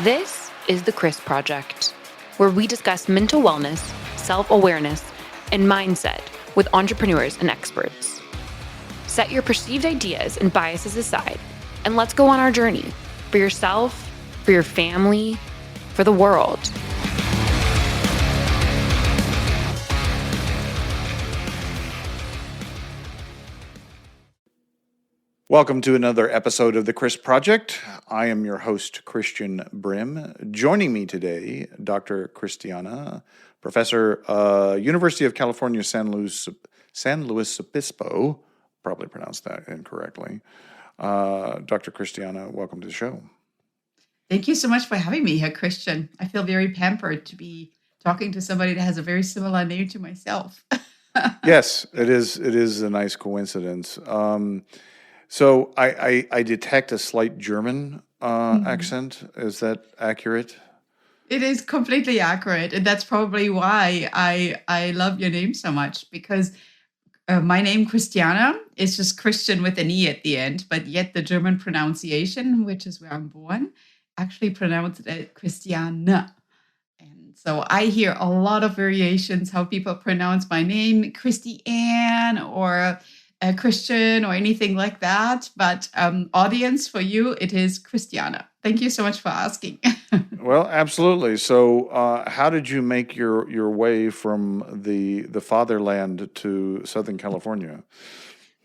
This is the Chris Project, where we discuss mental wellness, self-awareness, and mindset with entrepreneurs and experts. Set your perceived ideas and biases aside, and let's go on our journey for yourself, for your family, for the world. Welcome to another episode of the Chris Project. I am your host, Christian Brim. Joining me today, Dr. Christiana, professor, University of California, San Luis Obispo, probably pronounced that incorrectly. Dr. Christiana, welcome to the show. Thank you so much for having me here, Christian. I feel very pampered to be talking to somebody that has a very similar name to myself. Yes, it is a nice coincidence. So I detect a slight German accent. Is that accurate? It is completely accurate. And that's probably why I love your name so much, because my name, Christiana, is just Christian with an E at the end, but yet the German pronunciation, which is where I'm born, actually pronounced it Christiane. And so I hear a lot of variations how people pronounce my name, Christiane or Christian or anything like that. But audience, for you, it is Christiana. Thank you so much for asking. Well, absolutely. So, how did you make your way from the fatherland to Southern California?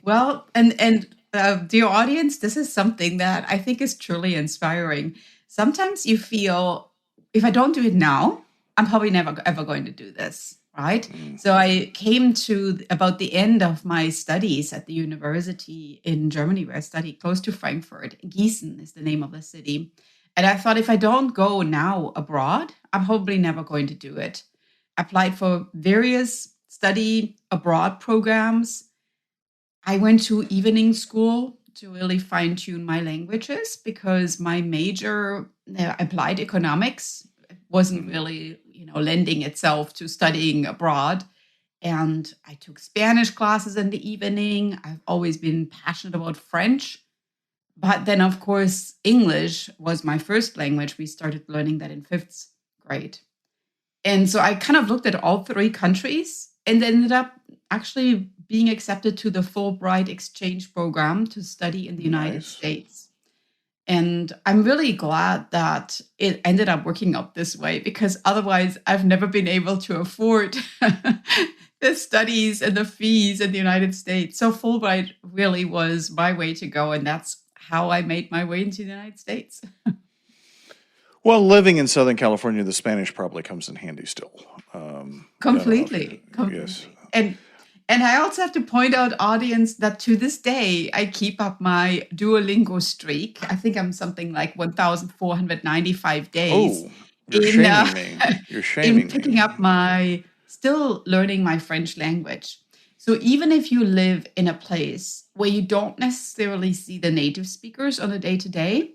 Well, and dear audience, this is something that I think is truly inspiring. Sometimes you feel, if I don't do it now, I'm probably never ever going to do this, right? So I came to about the end of my studies at the university in Germany, where I studied close to Frankfurt. Gießen is the name of the city. And I thought, if I don't go now abroad, I'm probably never going to do it. Applied for various study abroad programs. I went to evening school to really fine tune my languages, because my major, applied economics, wasn't really, lending itself to studying abroad. And I took Spanish classes in the evening. I've always been passionate about French. But then, of course, English was my first language. We started learning that in fifth grade. And so I kind of looked at all three countries and ended up actually being accepted to the Fulbright exchange program to study in the United States. And I'm really glad that it ended up working out this way, because otherwise I've never been able to afford the studies and the fees in the United States. So Fulbright really was my way to go. And that's how I made my way into the United States. Well, living in Southern California, the Spanish probably comes in handy still. Completely. Yes. And I also have to point out, audience, that to this day, I keep up my Duolingo streak. I think I'm something like 1,495 days. Oh, you're shaming me. You're shaming in picking up still learning my French language. So even if you live in a place where you don't necessarily see the native speakers on a day-to-day,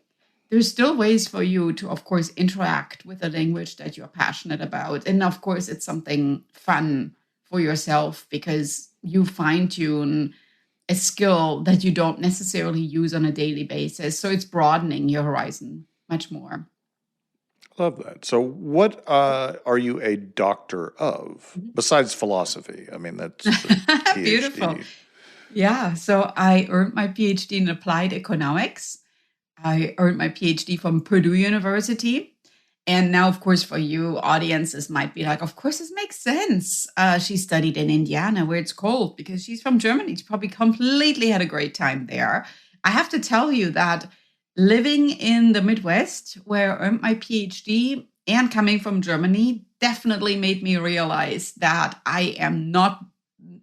there's still ways for you to, of course, interact with a language that you're passionate about. And of course, it's something fun for yourself, because you fine-tune a skill that you don't necessarily use on a daily basis. So it's broadening your horizon much more. Love that. So what are you a doctor of, besides philosophy? I mean, that's the PhD. Beautiful. Yeah, so I earned my PhD in applied economics. I earned my PhD from Purdue University. And now, of course, for you audiences might be like, of course, this makes sense. She studied in Indiana, where it's cold, because she's from Germany. She probably completely had a great time there. I have to tell you that living in the Midwest, where I earned my PhD, and coming from Germany, definitely made me realize that I am not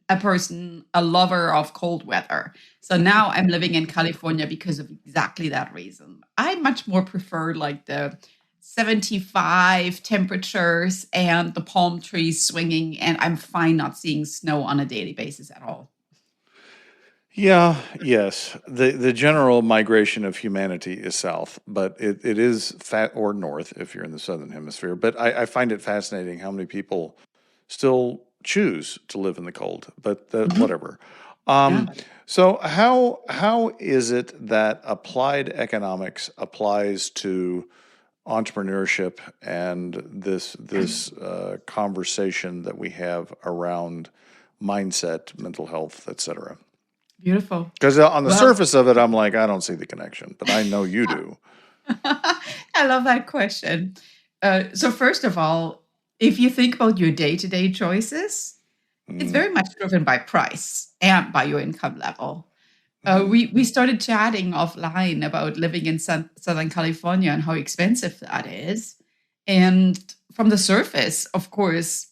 a lover of cold weather. So now I'm living in California because of exactly that reason. I much more prefer like the 75 temperatures and the palm trees swinging, and I'm fine not seeing snow on a daily basis at all. Yeah, yes. The general migration of humanity is south, but it is or north if you're in the southern hemisphere. But I find it fascinating how many people still choose to live in the cold, but whatever. Yeah. So how is it that applied economics applies to entrepreneurship and this conversation that we have around mindset, mental health, etc. Beautiful. Because on the Well, surface of it, I'm like, I don't see the connection, but I know you do. I love that question. So first of all, if you think about your day-to-day choices, it's Mm, very much driven by price and by your income level. mhm, We started chatting offline about living in Southern California and how expensive that is. And from the surface, of course,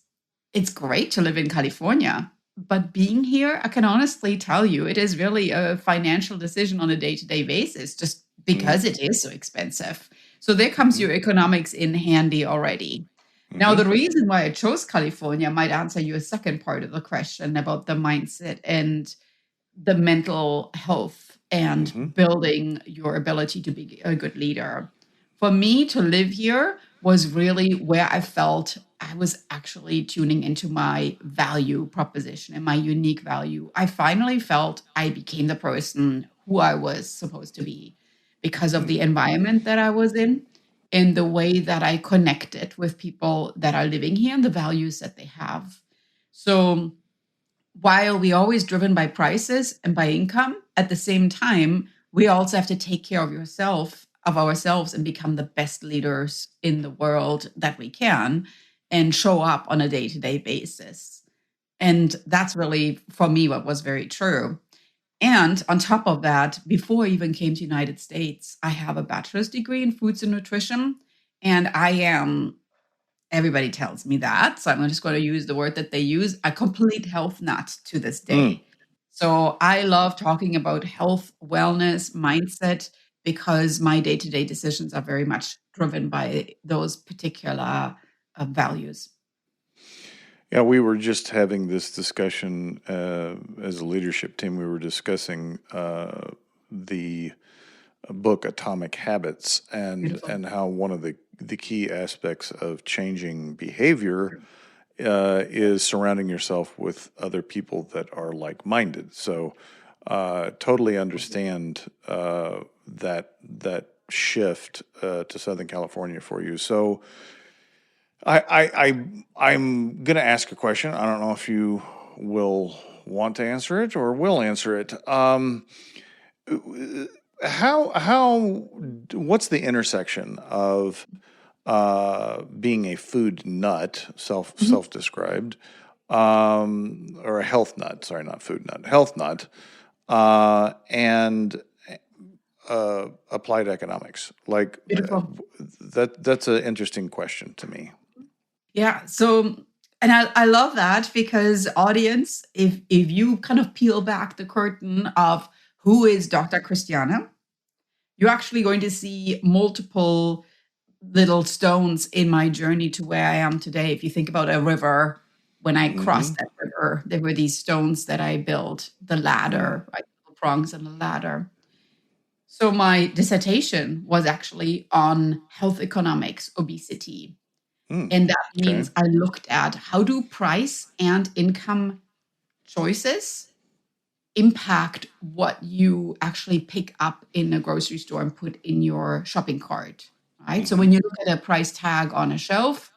it's great to live in California. But being here, I can honestly tell you, it is really a financial decision on a day-to-day basis, just mm, because it is so expensive. So there comes mhm, your economics in handy already. Now, mhm, the reason why I chose California might answer your second part of the question about the mindset and the mental health and mhm, building your ability to be a good leader. For me to live here was really where I felt I was actually tuning into my value proposition and my unique value. I finally felt I became the person who I was supposed to be because of the mm, environment that I was in and the way that I connected with people that are living here and the values that they have. So while we always driven by prices and by income, at the same time, we also have to take care of ourselves and become the best leaders in the world that we can and show up on a day-to-day basis. And that's really for me what was very true. And on top of that, before I even came to United States, I have a bachelor's degree in foods and nutrition. And I am everybody tells me that. So I'm just going to use the word that they use, a complete health nut to this mm. day. So I love talking about health, wellness, mindset, because my day to day decisions are very much driven by those particular values. Yeah, we were just having this discussion as a leadership team. We were discussing the book Atomic Habits Beautiful. and how one of the key aspects of changing behavior is surrounding yourself with other people that are like-minded. So totally understand that shift to Southern California for you. So I'm going to ask a question. I don't know if you will want to answer it or will answer it. How what's the intersection of being a food nut, Mhm. self-described, or a health nut? Sorry, not food nut, health nut, and applied economics. Like Beautiful. that's an interesting question to me. Yeah. So, and I love that because audience, if you kind of peel back the curtain of who is Dr. Christiana, you're actually going to see multiple little stones in my journey to where I am today. If you think about a river, when I Mm-hmm. crossed that river, there were these stones that I built, the Mm, ladder, right? The prongs and the ladder. So my dissertation was actually on health economics, obesity. mm, And that okay. means I looked at how do price and income choices impact what you actually pick up in a grocery store and put in your shopping cart, right? So Mm-hmm. when you look at a price tag on a shelf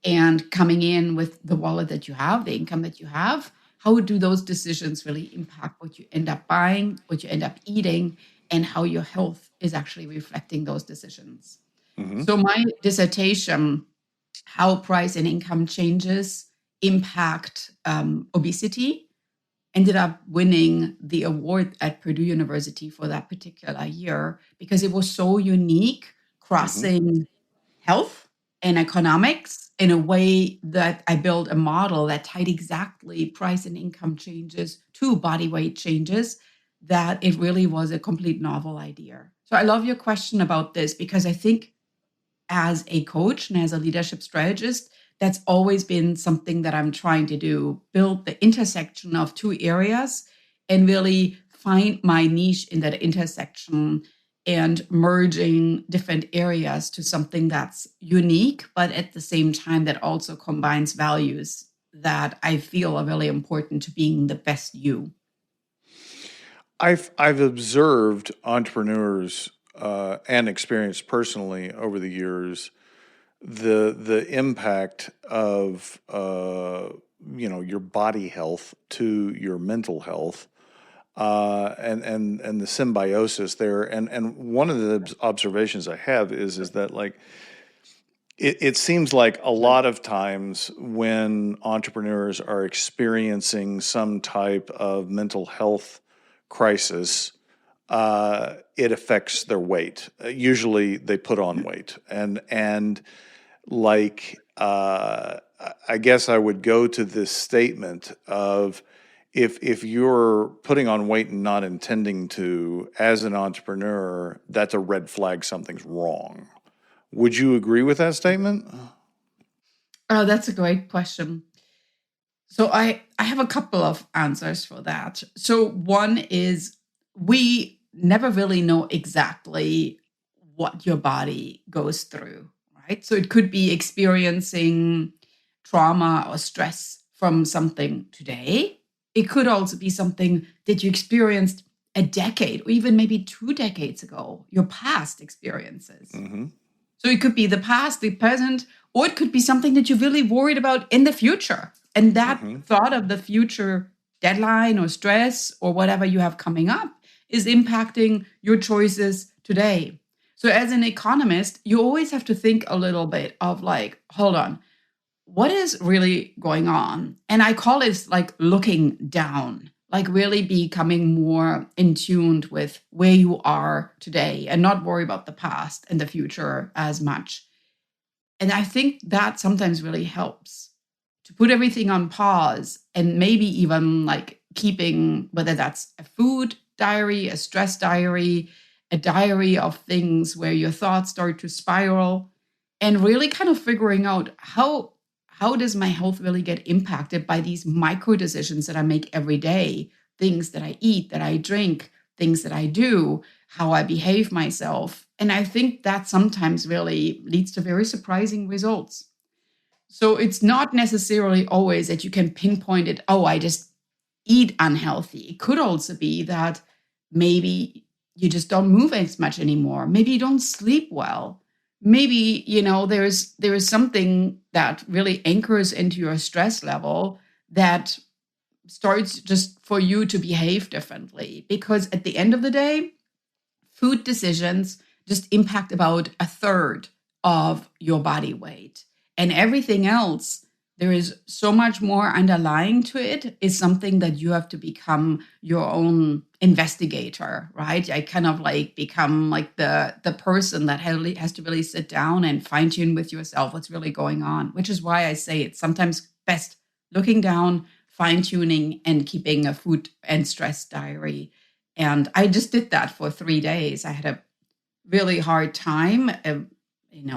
and coming in with the wallet that you have, the income that you have, how do those decisions really impact what you end up buying, what you end up eating, and how your health is actually reflecting those decisions? Mm-hmm. So my dissertation, how price and income changes impact obesity, ended up winning the award at Purdue University for that particular year because it was so unique, Mm-hmm. crossing health and economics in a way that I built a model that tied exactly price and income changes to body weight changes, that it really was a complete novel idea. So I love your question about this because I think as a coach and as a leadership strategist, that's always been something that I'm trying to do, build the intersection of two areas and really find my niche in that intersection and merging different areas to something that's unique, but at the same time that also combines values that I feel are really important to being the best you. I've observed entrepreneurs and experienced personally over the years the impact of your body health to your mental health, and the symbiosis there. And one of the observations I have is that, like, it seems like a lot of times when entrepreneurs are experiencing some type of mental health crisis, it affects their weight. Usually they put on weight, and like, I guess I would go to this statement of, if you're putting on weight and not intending to, as an entrepreneur, that's a red flag, something's wrong. Would you agree with that statement? Oh, that's a great question. So I have a couple of answers for that. So one is, we never really know exactly what your body goes through, right? So it could be experiencing trauma or stress from something today. It could also be something that you experienced a decade or even maybe 2 decades ago, your past experiences. Mm-hmm. So it could be the past, the present, or it could be something that you're really worried about in the future. And that thought of the future deadline or stress or whatever you have coming up is impacting your choices today. So as an economist, you always have to think a little bit of, like, hold on, what is really going on? And I call it like looking down, like really becoming more in tuned with where you are today and not worry about the past and the future as much. And I think that sometimes really helps to put everything on pause, and maybe even like keeping, whether that's a food diary, a stress diary, a diary of things where your thoughts start to spiral, and really kind of figuring out how does my health really get impacted by these micro decisions that I make every day, things that I eat, that I drink, things that I do, how I behave myself. And I think that sometimes really leads to very surprising results. So it's not necessarily always that you can pinpoint it, oh, I just eat unhealthy. It could also be that maybe you just don't move as much anymore. Maybe you don't sleep well. Maybe, there is something that really anchors into your stress level that starts just for you to behave differently. Because at the end of the day, food decisions just impact about a third of your body weight. And everything else, there is so much more underlying to it, is something that you have to become your own investigator, right? I kind of like become like the person that has to really sit down and fine tune with yourself what's really going on, which is why I say it's sometimes best looking down, fine tuning, and keeping a food and stress diary. And I just did that for 3 days. I had a really hard time,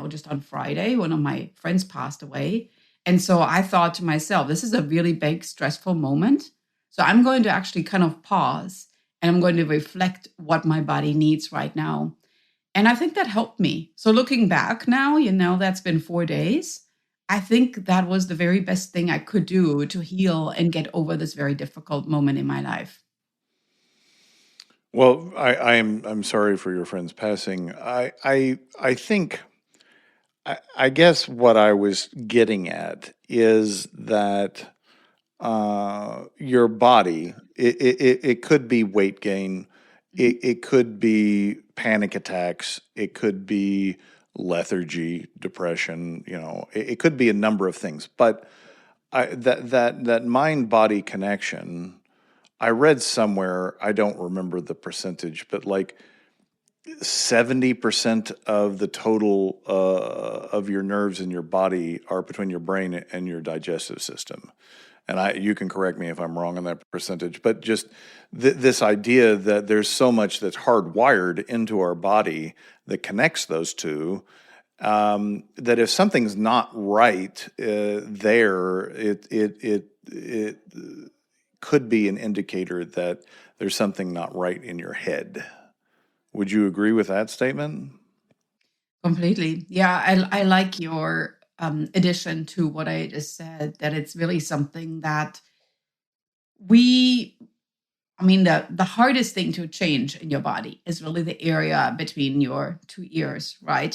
just on Friday, one of my friends passed away. And so I thought to myself, this is a really big, stressful moment. So I'm going to actually kind of pause, and I'm going to reflect what my body needs right now. And I think that helped me. So looking back now, that's been 4 days. I think that was the very best thing I could do to heal and get over this very difficult moment in my life. Well, I'm sorry for your friend's passing. I think, I guess what I was getting at is that, your body, it could be weight gain, it could be panic attacks, it could be lethargy, depression. It could be a number of things. But that mind body connection, I read somewhere, I don't remember the percentage, but like 70% of the total, of your nerves in your body are between your brain and your digestive system. And you can correct me if I'm wrong on that percentage, but just this idea that there's so much that's hardwired into our body that connects those two, that if something's not right, there, it could be an indicator that there's something not right in your head. Would you agree with that statement? Completely. Yeah, I like your addition to what I just said, that it's really something that we I mean, the hardest thing to change in your body is really the area between your two ears, right?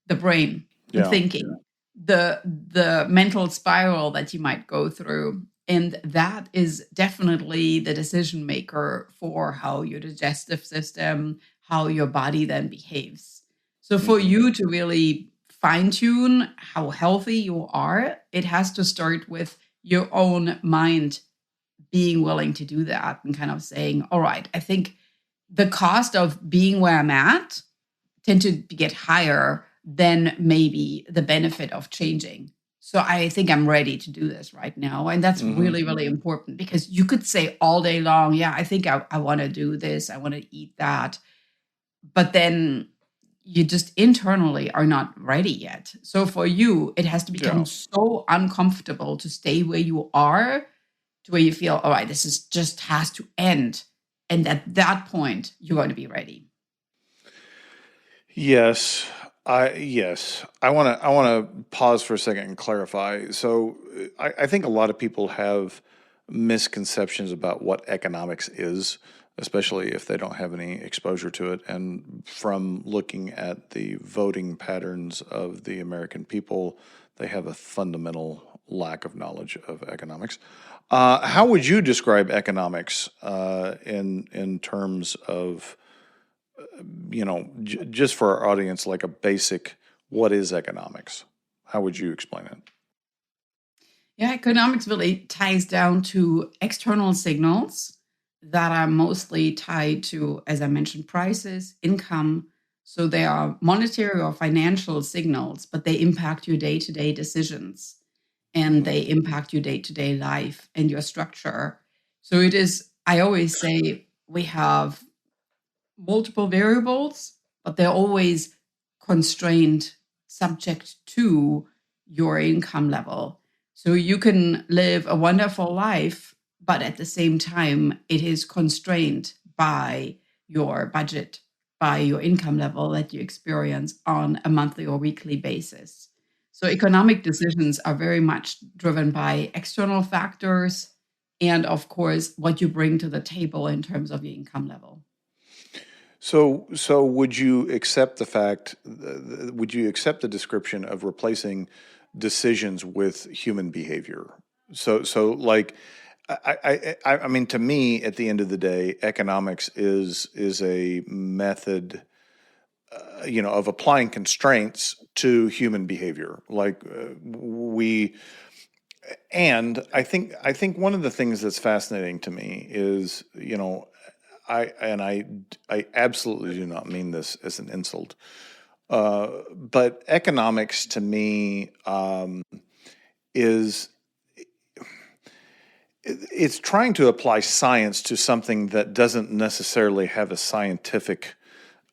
The brain, the Yeah. thinking, the mental spiral that you might go through. And that is definitely the decision maker for how your digestive system, how your body then behaves. So for you to really fine tune how healthy you are, it has to start with your own mind being willing to do that and kind of saying, all right, I think the cost of being where I'm at tend to get higher than maybe the benefit of changing. So I think I'm ready to do this right now. And that's really, really important, because you could say all day long, yeah, I think I want to do this. I want to eat that. But then you just internally are not ready yet. So for you, it has to become so uncomfortable to stay where you are, to where you feel, all right, this is just has to end. And at that point, you're going to be ready. Yes. I want to pause for a second and clarify. So I think a lot of people have misconceptions about what economics is, especially if they don't have any exposure to it. And from looking at the voting patterns of the American people, they have a fundamental lack of knowledge of economics. How would you describe economics in terms of, just for our audience, like a basic, what is economics? How would you explain it? Yeah, economics really ties down to external signals that are mostly tied to, as I mentioned, prices, income. So they are monetary or financial signals, but they impact your day-to-day decisions, and they impact your day-to-day life and your structure. So it is, I always say, we have multiple variables, but they're always constrained, subject to your income level. So you can live a wonderful life, but at the same time, it is constrained by your budget, by your income level that you experience on a monthly or weekly basis. So economic decisions are very much driven by external factors and, of course, what you bring to the table in terms of your income level. So would you accept the fact, would you accept the description of replacing decisions with human behavior? So like, I mean, to me, at the end of the day, economics is a method, of applying constraints to human behavior. Like I think one of the things that's fascinating to me is, I absolutely do not mean this as an insult, but economics to me is it's trying to apply science to something that doesn't necessarily have a scientific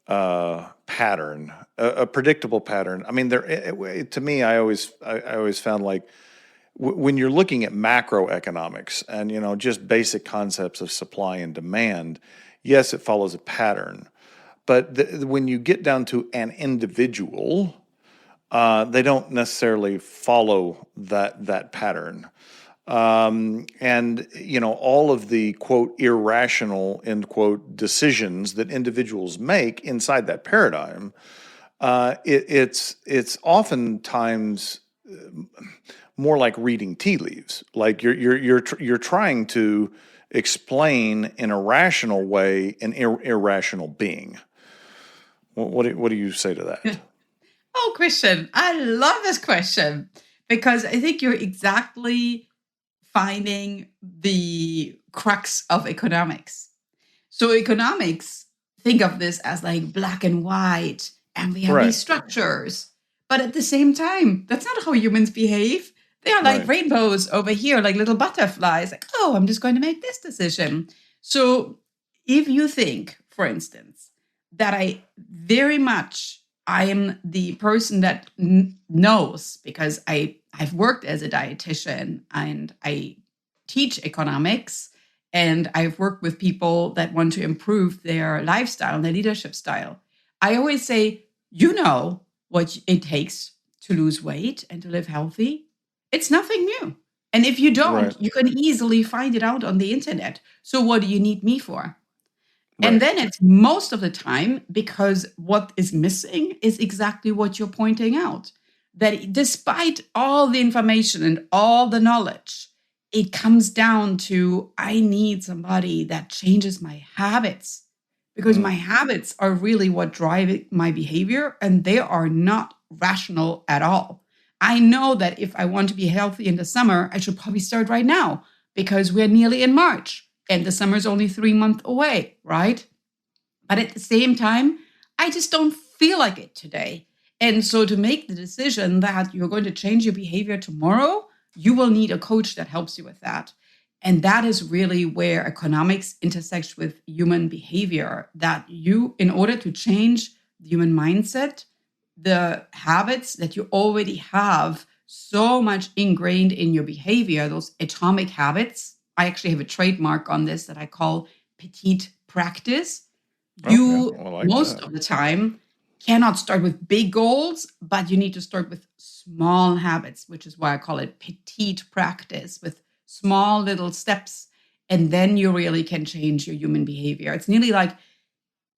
pattern, a predictable pattern. I mean, to me, I always found like when you're looking at macroeconomics and just basic concepts of supply and demand, yes, it follows a pattern, but when you get down to an individual, they don't necessarily follow that pattern. And all of the quote irrational end quote decisions that individuals make inside that paradigm, it's oftentimes more like reading tea leaves. Like you're trying to explain in a rational way an irrational being. What do you say to that? Oh, Christian, I love this question, because I think you're exactly finding the crux of economics. So economics, think of this as like black and white, and we have these Right, structures. But at the same time, that's not how humans behave. They are like right. rainbows over here, like little butterflies. Like, oh, I'm just going to make this decision. So if you think, for instance, that I am the person that knows, because I've worked as a dietitian and I teach economics, and I've worked with people that want to improve their lifestyle and their leadership style. I always say, what it takes to lose weight and to live healthy. It's nothing new. And if you Right. don't, you can easily find it out on the internet. So what do you need me for? And Right. then it's most of the time because what is missing is exactly what you're pointing out. That despite all the information and all the knowledge, it comes down to I need somebody that changes my habits because my habits are really what drive my behavior and they are not rational at all. I know that if I want to be healthy in the summer, I should probably start right now because we're nearly in March and the summer's only 3 months away, right? But at the same time, I just don't feel like it today. And so to make the decision that you're going to change your behavior tomorrow, you will need a coach that helps you with that. And that is really where economics intersects with human behavior. That you, in order to change the human mindset, the habits that you already have so much ingrained in your behavior, those atomic habits. I actually have a trademark on this that I call Petite practice. Okay. You, Well, I like most that. of the time, cannot start with big goals, but you need to start with small habits, which is why I call it petite practice with small little steps. And then you really can change your human behavior. It's nearly like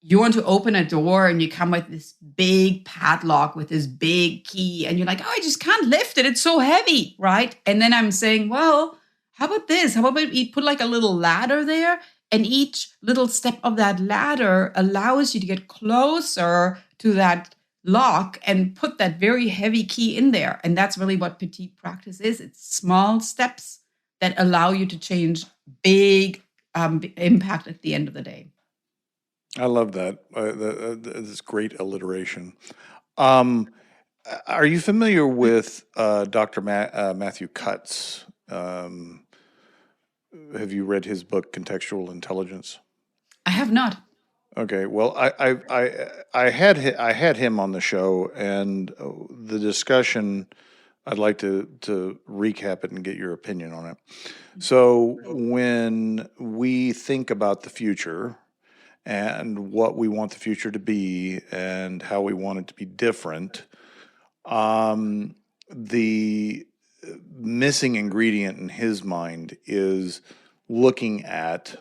you want to open a door and you come with this big padlock with this big key and you're like, oh, I just can't lift it. It's so heavy, right? And then I'm saying, well, how about this? How about we put like a little ladder there? And each little step of that ladder allows you to get closer to that lock and put that very heavy key in there. And that's really what petite practice is. It's small steps that allow you to change big impact at the end of the day. I love that. That's great alliteration. Um, are you familiar with Dr. Matthew Cutts? Have you read his book, Contextual Intelligence? I have not. Okay, well, I had him on the show, and the discussion. I'd like to recap it and get your opinion on it. So, when we think about the future and what we want the future to be and how we want it to be different, the missing ingredient in his mind is looking at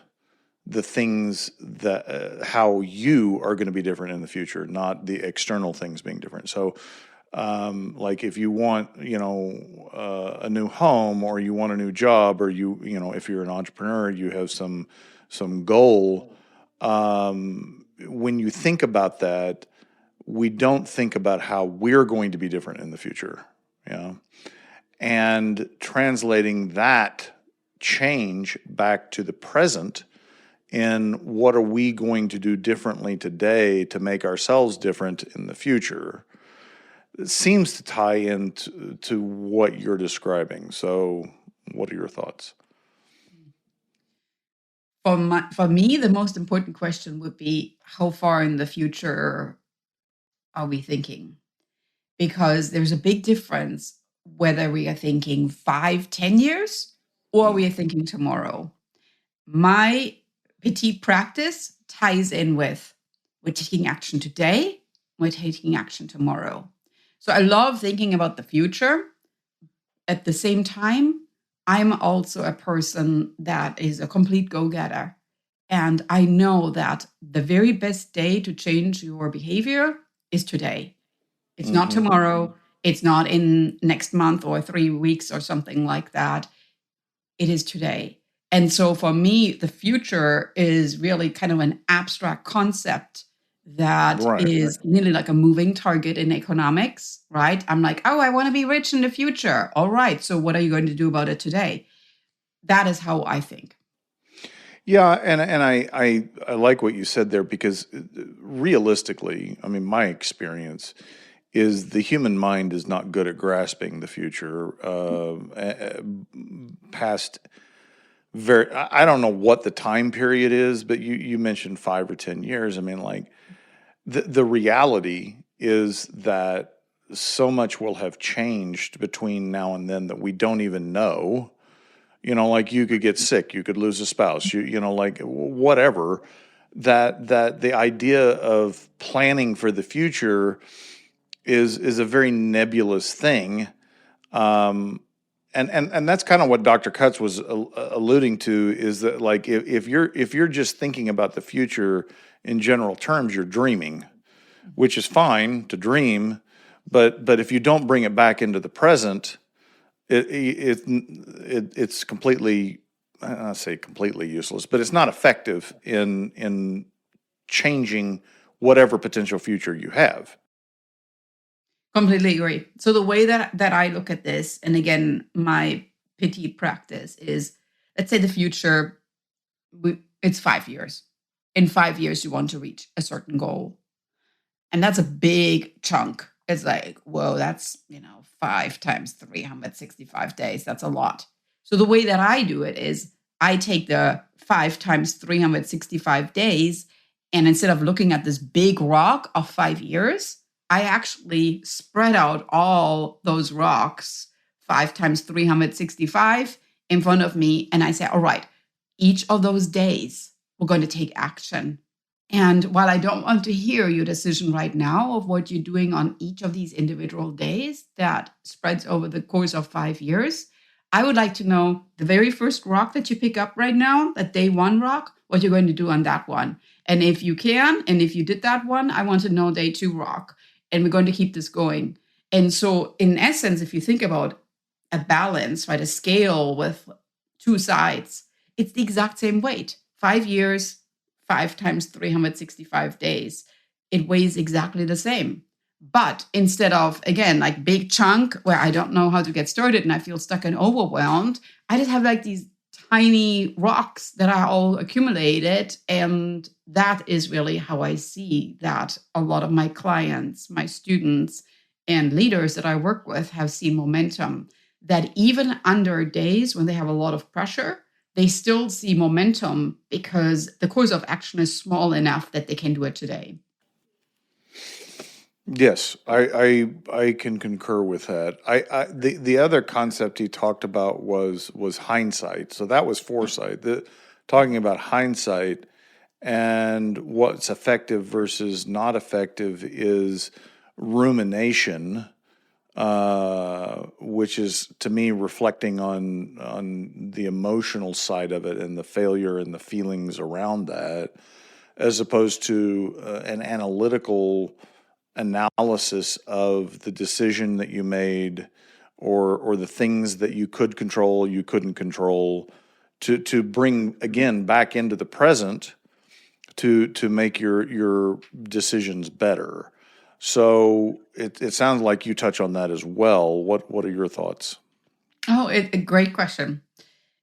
the things that how you are going to be different in the future, not the external things being different. So, like if you want, a new home or you want a new job, or if you're an entrepreneur, you have some goal. When you think about that, we don't think about how we're going to be different in the future. Yeah. And translating that change back to the present in what are we going to do differently today to make ourselves different in the future, it seems to tie into what you're describing. So what are your thoughts? For me, the most important question would be how far in the future are we thinking? Because there's a big difference whether we are thinking 5, 10 years or we are thinking tomorrow. My petite practice ties in with we're taking action today, we're taking action tomorrow. So I love thinking about the future. At the same time, I'm also a person that is a complete go-getter. And I know that the very best day to change your behavior is today. It's not tomorrow. It's not in next month or 3 weeks or something like that. It is today. And so for me, the future is really kind of an abstract concept that Right. is nearly like a moving target in economics, right? I'm like, oh, I want to be rich in the future. All right. So what are you going to do about it today? That is how I think. Yeah, and I like what you said there, because realistically, I mean, my experience is the human mind is not good at grasping the future past very. I don't know what the time period is, but you mentioned 5 or 10 years. I mean, like the reality is that so much will have changed between now and then that we don't even know. Like you could get sick, you could lose a spouse, like whatever. That the idea of planning for the future is a very nebulous thing. And that's kind of what Dr. Cutts was alluding to, is that like if you're just thinking about the future in general terms, you're dreaming, which is fine to dream, but if you don't bring it back into the present, it's completely, I say completely useless, but it's not effective in changing whatever potential future you have. Completely agree. So the way that I look at this, and again, my Petite practice is, let's say the future, it's 5 years. In 5 years, you want to reach a certain goal. And that's a big chunk. It's like, whoa, that's, 5 times 365 days. That's a lot. So the way that I do it is I take the 5 times 365 days, and instead of looking at this big rock of 5 years, I actually spread out all those rocks 5 times 365 in front of me. And I say, all right, each of those days, we're going to take action. And while I don't want to hear your decision right now of what you're doing on each of these individual days that spreads over the course of 5 years, I would like to know the very first rock that you pick up right now, that day one rock, what you're going to do on that one. And if you can, and if you did that one, I want to know day two rock. And we're going to keep this going. And so in essence, if you think about a balance, right, a scale with two sides, it's the exact same weight. 5 years, 5 times 365 days. It weighs exactly the same. But instead of, again, like big chunk where I don't know how to get started and I feel stuck and overwhelmed, I just have like these tiny rocks that are all accumulated. And that is really how I see that a lot of my clients, my students, and leaders that I work with have seen momentum, that even under days when they have a lot of pressure, they still see momentum because the course of action is small enough that they can do it today. Yes, I can concur with that. The other concept he talked about was hindsight. So that was foresight. Talking about hindsight and what's effective versus not effective is rumination, which is to me reflecting on the emotional side of it and the failure and the feelings around that, as opposed to an analytical analysis of the decision that you made, or the things that you could control, you couldn't control, to bring again back into the present to make your decisions better. So it sounds like you touch on that as well. What are your thoughts? Oh, a great question.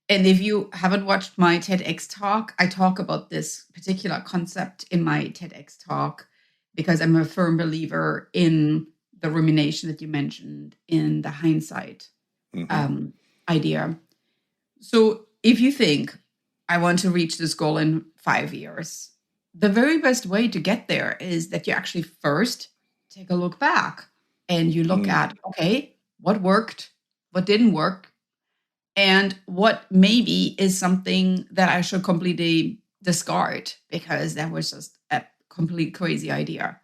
And if you haven't watched my TEDx talk, I talk about this particular concept in my TEDx talk because I'm a firm believer in the rumination that you mentioned, in the hindsight idea. So if you think, I want to reach this goal in 5 years, the very best way to get there is that you actually first take a look back and you look at, okay, what worked, what didn't work, and what maybe is something that I should completely discard because that was just a complete crazy idea.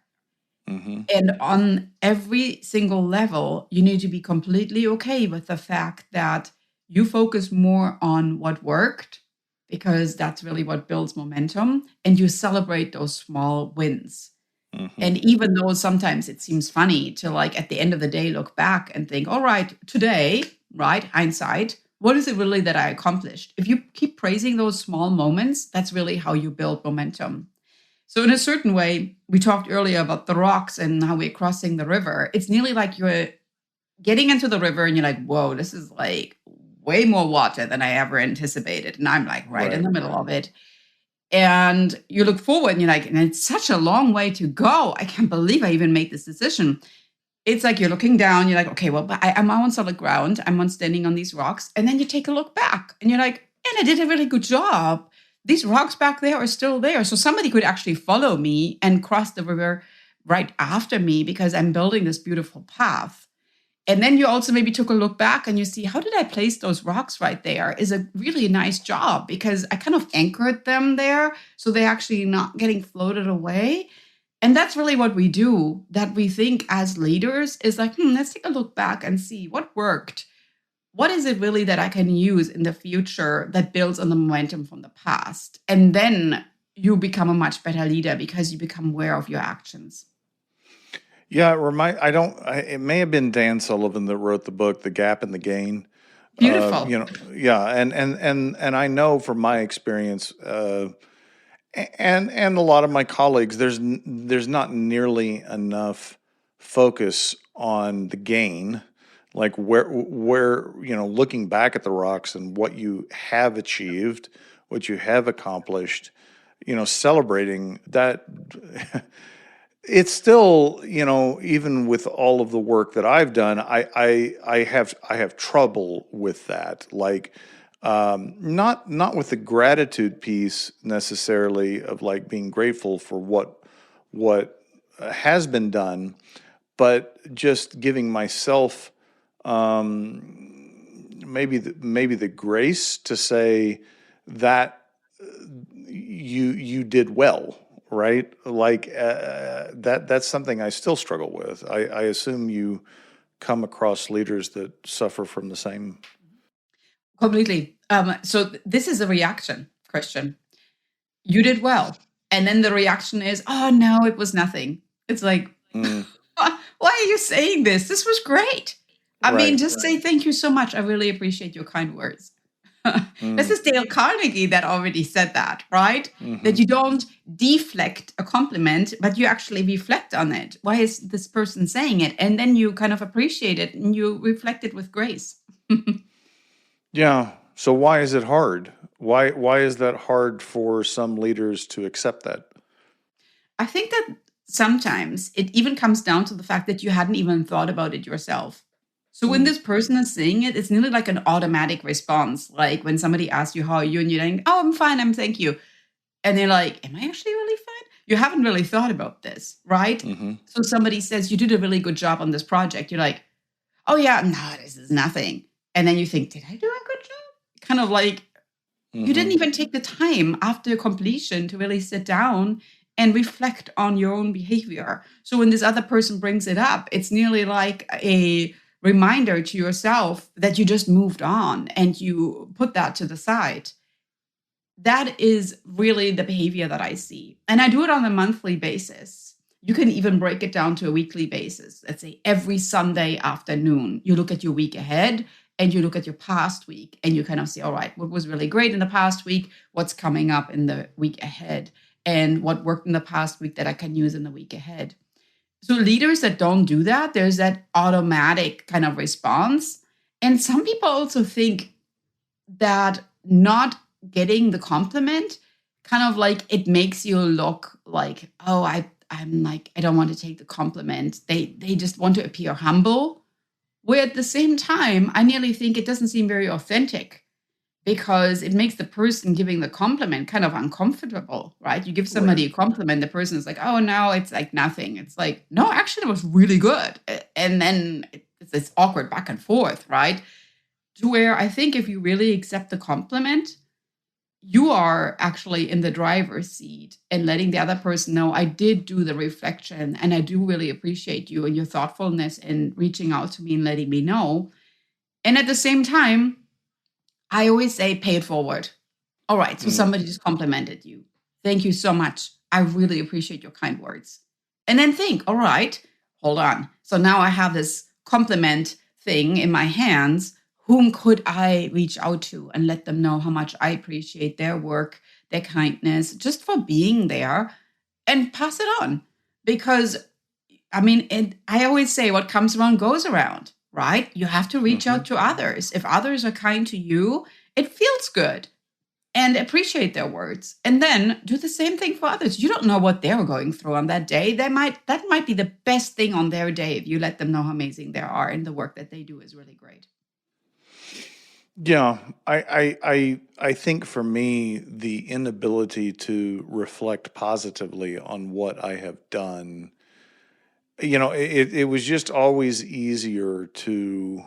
And on every single level, you need to be completely okay with the fact that you focus more on what worked, because that's really what builds momentum, and you celebrate those small wins. And even though sometimes it seems funny to, like, at the end of the day, look back and think, all right, today, right, hindsight, what is it really that I accomplished? If you keep praising those small moments, that's really how you build momentum. So in a certain way, we talked earlier about the rocks and how we're crossing the river. It's nearly like you're getting into the river and you're like, whoa, this is like way more water than I ever anticipated. And I'm like right in the middle of it. And you look forward and you're like, and it's such a long way to go. I can't believe I even made this decision. It's like you're looking down, you're like, okay, well, but I'm on solid ground. I'm on standing on these rocks. And then you take a look back and you're like, and I did a really good job. These rocks back there are still there. So somebody could actually follow me and cross the river right after me because I'm building this beautiful path. And then you also maybe took a look back and you see, how did I place those rocks right there? Is a really nice job because I kind of anchored them there. So they're actually not getting floated away. And that's really what we do, that we think as leaders is like, let's take a look back and see what worked. what is it really that I can use in the future that builds on the momentum from the past? And then you become a much better leader because you become aware of your actions. Yeah, it may have been Dan Sullivan that wrote the book, The Gap and the Gain. Beautiful. Yeah, and I know from my experience, and a lot of my colleagues, there's not nearly enough focus on the gain, like where looking back at the rocks and what you have achieved, what you have accomplished, celebrating that. It's still, even with all of the work that I've done, I have trouble with that. Like, not with the gratitude piece necessarily of like being grateful for what has been done, but just giving myself maybe the grace to say that you did well, right? Like that's something I still struggle with. I assume you come across leaders that suffer from the same. Completely. So this is a reaction, Christian. You did well. And then the reaction is, oh, no, it was nothing. It's like, Mm, why are you saying this? This was great. I mean, right. just say thank you so much. I really appreciate your kind words. This Mm, is Dale Carnegie that already said that, right? That hmm. you don't deflect a compliment, but you actually reflect on it. Why is this person saying it? And then you kind of appreciate it and you reflect it with grace. Yeah. So why is it hard? Why is that hard for some leaders to accept that? I think that sometimes it even comes down to the fact that you hadn't even thought about it yourself. So when Mm, this person is saying it, it's nearly like an automatic response. Like when somebody asks you, how are you? And you're like, oh, I'm fine. Thank you. And they're like, am I actually really fine? You haven't really thought about this, right? hmm. So somebody says, you did a really good job on this project. You're like, oh, yeah, no, this is nothing. And then you think, did I do a good job? Kind of like you didn't Hmm. even take the time after completion to really sit down and reflect on your own behavior. So when this other person brings it up, it's nearly like a reminder to yourself that you just moved on and you put that to the side. That is really the behavior that I see. And I do it on a monthly basis. You can even break it down to a weekly basis. Let's say every Sunday afternoon, you look at your week ahead and you look at your past week and you kind of say, all right, what was really great in the past week? What's coming up in the week ahead? And what worked in the past week that I can use in the week ahead? So, leaders that don't do that, there's that automatic kind of response. And some people also think that not getting the compliment kind of like it makes you look like, oh, I'm like, I don't want to take the compliment. They just want to appear humble. Where at the same time, I nearly think it doesn't seem very authentic because it makes the person giving the compliment kind of uncomfortable, right? You give Right. somebody a compliment, the person is like, oh, no, it's like nothing. It's like, no, actually, it was really good. And then it's this awkward back and forth, right? To where I think if you really accept the compliment, you are actually in the driver's seat and letting the other person know, I did do the reflection and I do really appreciate you and your thoughtfulness in reaching out to me and letting me know. And at the same time, I always say, pay it forward. All right, so Mm, somebody just complimented you. Thank you so much. I really appreciate your kind words. And then think, all right, hold on. So now I have this compliment thing in my hands. Whom could I reach out to and let them know how much I appreciate their work, their kindness, just for being there and pass it on? Because I mean, I always say what comes around goes around, right? You have to reach hmm. out to others. If others are kind to you, it feels good and appreciate their words and then do the same thing for others. You don't know what they're going through on that day. That might be the best thing on their day if you let them know how amazing they are and the work that they do is really great. Yeah, I think for me, the inability to reflect positively on what I have done, it was just always easier to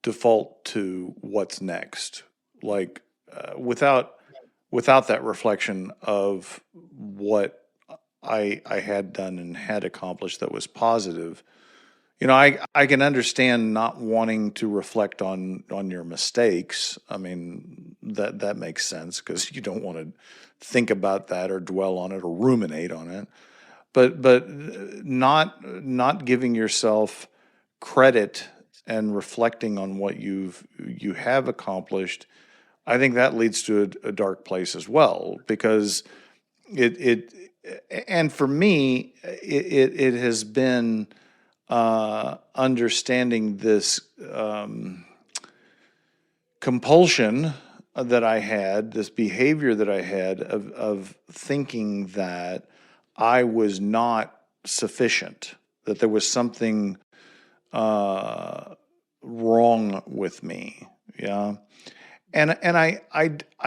default to what's next, like without that reflection of what I had done and had accomplished that was positive. I can understand not wanting to reflect on your mistakes. I mean, that makes sense because you don't want to think about that or dwell on it or ruminate on it. But not giving yourself credit and reflecting on what you have accomplished, I think that leads to a dark place as well, because it and for me it has been understanding this compulsion that I had, this behavior that I had of thinking that I was not sufficient, that there was something wrong with me. Yeah. And I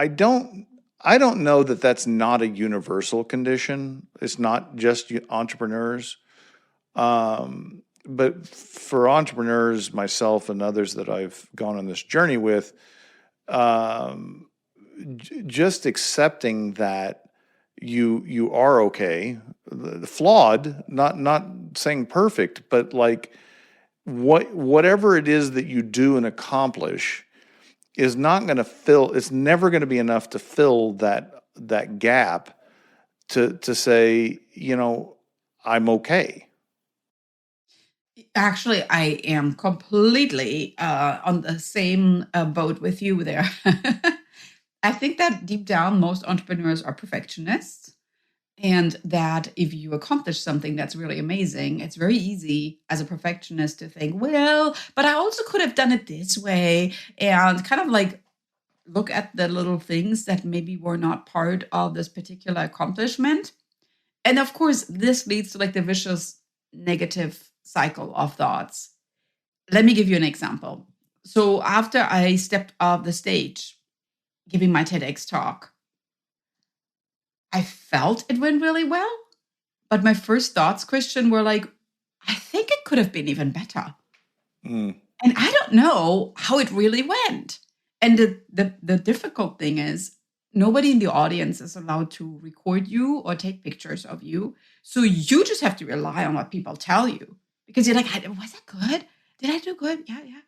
don't know that that's not a universal condition. It's not just entrepreneurs. But for entrepreneurs, myself and others that I've gone on this journey with, just accepting that you are okay, flawed, not saying perfect, but like whatever it is that you do and accomplish is not going to fill. It's never going to be enough to fill that gap to say, I'm okay. Actually, I am completely on the same boat with you there. I think that deep down, most entrepreneurs are perfectionists. And that if you accomplish something that's really amazing, it's very easy as a perfectionist to think, well, but I also could have done it this way. And kind of like look at the little things that maybe were not part of this particular accomplishment. And of course, this leads to like the vicious negative cycle of thoughts. Let me give you an example. So after I stepped off the stage giving my TEDx talk, I felt it went really well. But my first thoughts, Christian, were like, I think it could have been even better. Mm. And I don't know how it really went. And the difficult thing is nobody in the audience is allowed to record you or take pictures of you. So you just have to rely on what people tell you. Because you're like, was that good? Did I do good? Yeah, yeah.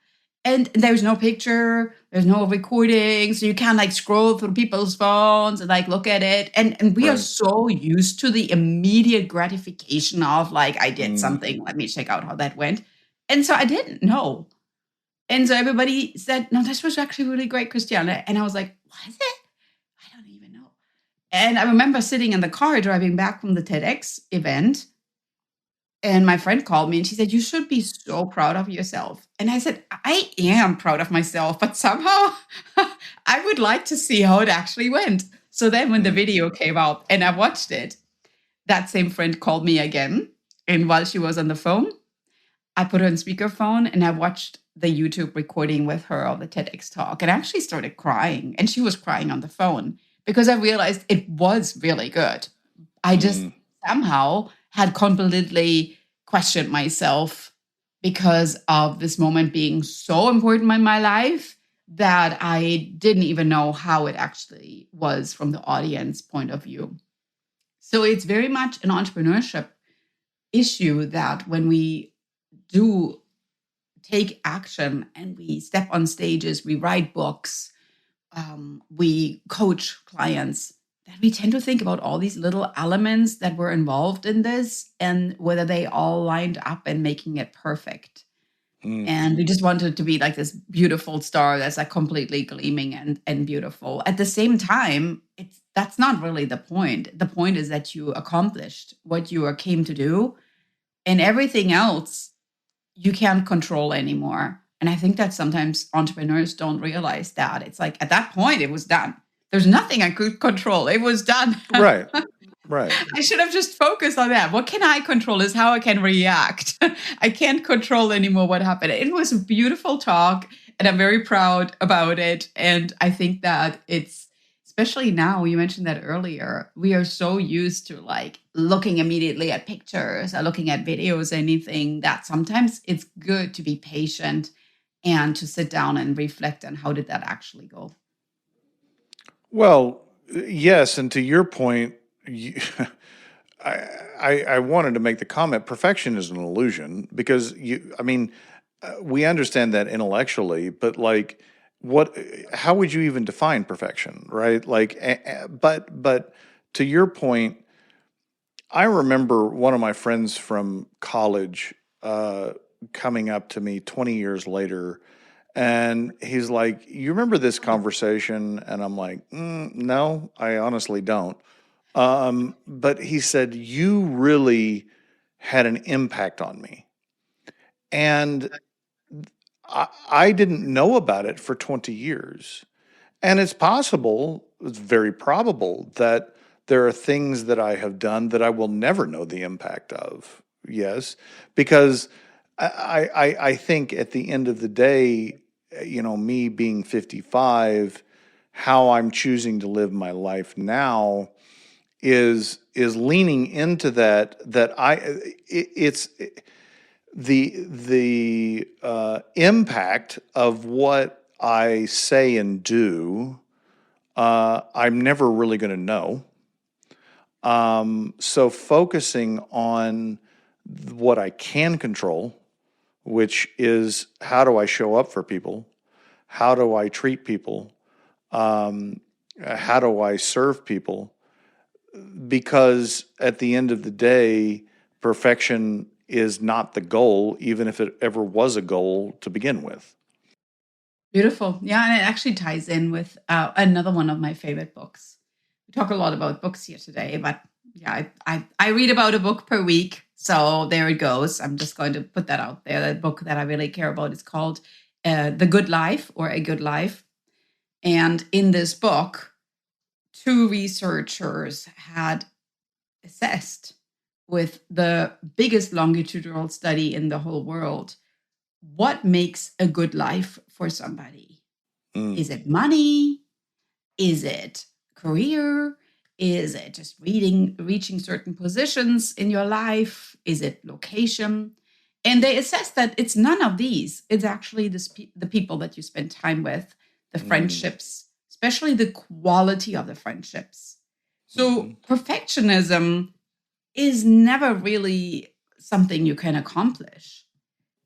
And there's no picture, there's no recording. So you can't like scroll through people's phones and like look at it. And we are Right. so used to the immediate gratification of like, I did Mm. something, let me check out how that went. And so I didn't know. And so everybody said, no, this was actually really great, Christiana. And I was like, was it? I don't even know. And I remember sitting in the car driving back from the TEDx event. And my friend called me and she said, you should be so proud of yourself. And I said, I am proud of myself, but somehow I would like to see how it actually went. So then when the video came out and I watched it, that same friend called me again. And while she was on the phone, I put her on speakerphone and I watched the YouTube recording with her of the TEDx talk and I actually started crying. And she was crying on the phone because I realized it was really good. I just somehow had completely questioned myself because of this moment being so important in my life that I didn't even know how it actually was from the audience point of view. So it's very much an entrepreneurship issue that when we do take action and we step on stages, we write books, we coach clients, that we tend to think about all these little elements that were involved in this and whether they all lined up and making it perfect. And we just want it to be like this beautiful star that's like completely gleaming and beautiful. At the same time, that's not really the point. The point is that you accomplished what you came to do, and everything else you can't control anymore. And I think that sometimes entrepreneurs don't realize that. It's like at that point, it was done. There's nothing I could control. It was done. Right. Right. I should have just focused on that. What can I control is how I can react. I can't control anymore what happened. It was a beautiful talk, and I'm very proud about it. And I think that it's, especially now, you mentioned that earlier, we are so used to like looking immediately at pictures or looking at videos, anything, that sometimes it's good to be patient and to sit down and reflect on how did that actually go. Well, yes, and to your point, I wanted to make the comment, perfection is an illusion because we understand that intellectually, but like how would you even define perfection, right? Like, but to your point, I remember one of my friends from college coming up to me 20 years later, and he's like, "You remember this conversation?" And I'm like, "No, I honestly don't." But he said, "You really had an impact on me." And I didn't know about it for 20 years. And it's possible, it's very probable that there are things that I have done that I will never know the impact of. Yes, because I think at the end of the day, me being 55, how I'm choosing to live my life now is leaning into it's the impact of what I say and do. I'm never really going to know. So focusing on what I can control, which is how do I show up for people, how do I treat people, how do I serve people, because at the end of the day, perfection is not the goal, even if it ever was a goal to begin with. Beautiful. Yeah, and it actually ties in with another one of my favorite books. We talk a lot about books here today, but yeah, I read about a book per week. So there it goes. I'm just going to put that out there. The book that I really care about is called The Good Life or A Good Life. And in this book, two researchers had assessed with the biggest longitudinal study in the whole world what makes a good life for somebody. Is it money? Is it career? Is it just reaching certain positions in your life? Is it location? And they assess that it's none of these. It's actually the people that you spend time with, the friendships, especially the quality of the friendships. So perfectionism is never really something you can accomplish.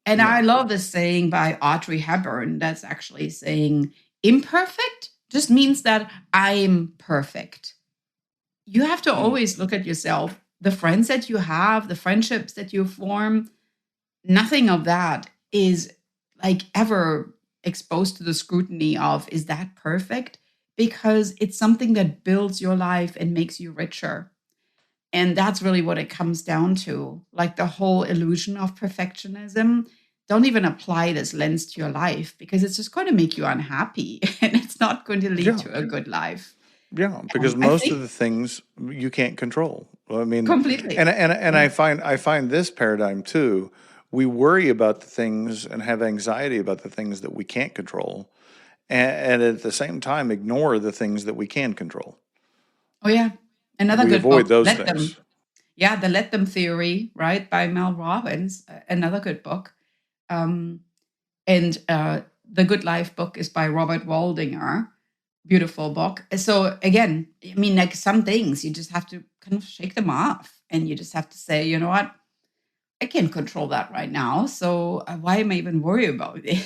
And I love this saying by Audrey Hepburn that's actually saying imperfect just means that I'm perfect. You have to always look at yourself, the friends that you have, the friendships that you form, nothing of that is like ever exposed to the scrutiny of, is that perfect? Because it's something that builds your life and makes you richer. And that's really what it comes down to. Like the whole illusion of perfectionism, don't even apply this lens to your life because it's just going to make you unhappy and it's not going to lead to a good life. Yeah, because most of the things you can't control. I mean, completely. and I find this paradigm too. We worry about the things and have anxiety about the things that we can't control, and at the same time ignore the things that we can control. Oh yeah, another We good avoid book. those Let things. Them. Yeah, the Let Them Theory, right, by Mel Robbins. Another good book. And the Good Life book is by Robert Waldinger. Beautiful book. So again, I mean, like some things you just have to kind of shake them off, and you just have to say, you know what, I can't control that right now. So why am I even worried about it?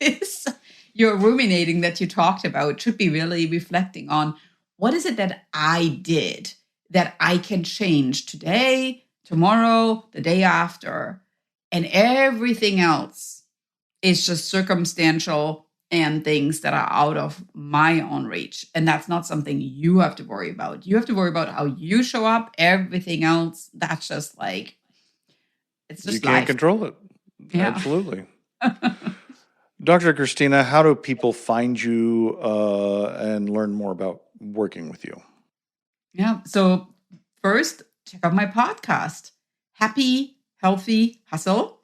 This you're ruminating that you talked about should be really reflecting on what is it that I did that I can change today, tomorrow, the day after, and everything else is just circumstantial and things that are out of my own reach. And that's not something you have to worry about. You have to worry about how you show up. Everything else, that's just like, it's just You can't life. control it. Yeah. Absolutely. Dr. Christina, how do people find you and learn more about working with you? Yeah. So first, check out my podcast, Happy, Healthy Hustle.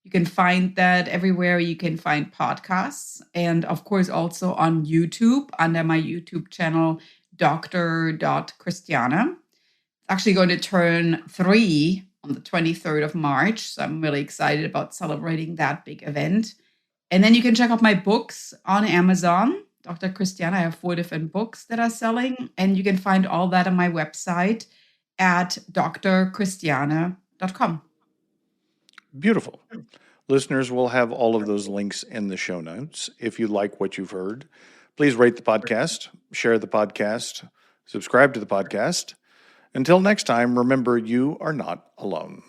You can find that everywhere you can find podcasts. And of course, also on YouTube under my YouTube channel, Dr. It's actually going to turn 3 on the 23rd of March. So I'm really excited about celebrating that big event. And then you can check out my books on Amazon. Dr. Christiana, I have 4 different books that are selling, and you can find all that on my website at drchristiana.com. Beautiful. Listeners will have all of those links in the show notes. If you like what you've heard, please rate the podcast, share the podcast, subscribe to the podcast. Until next time, remember you are not alone.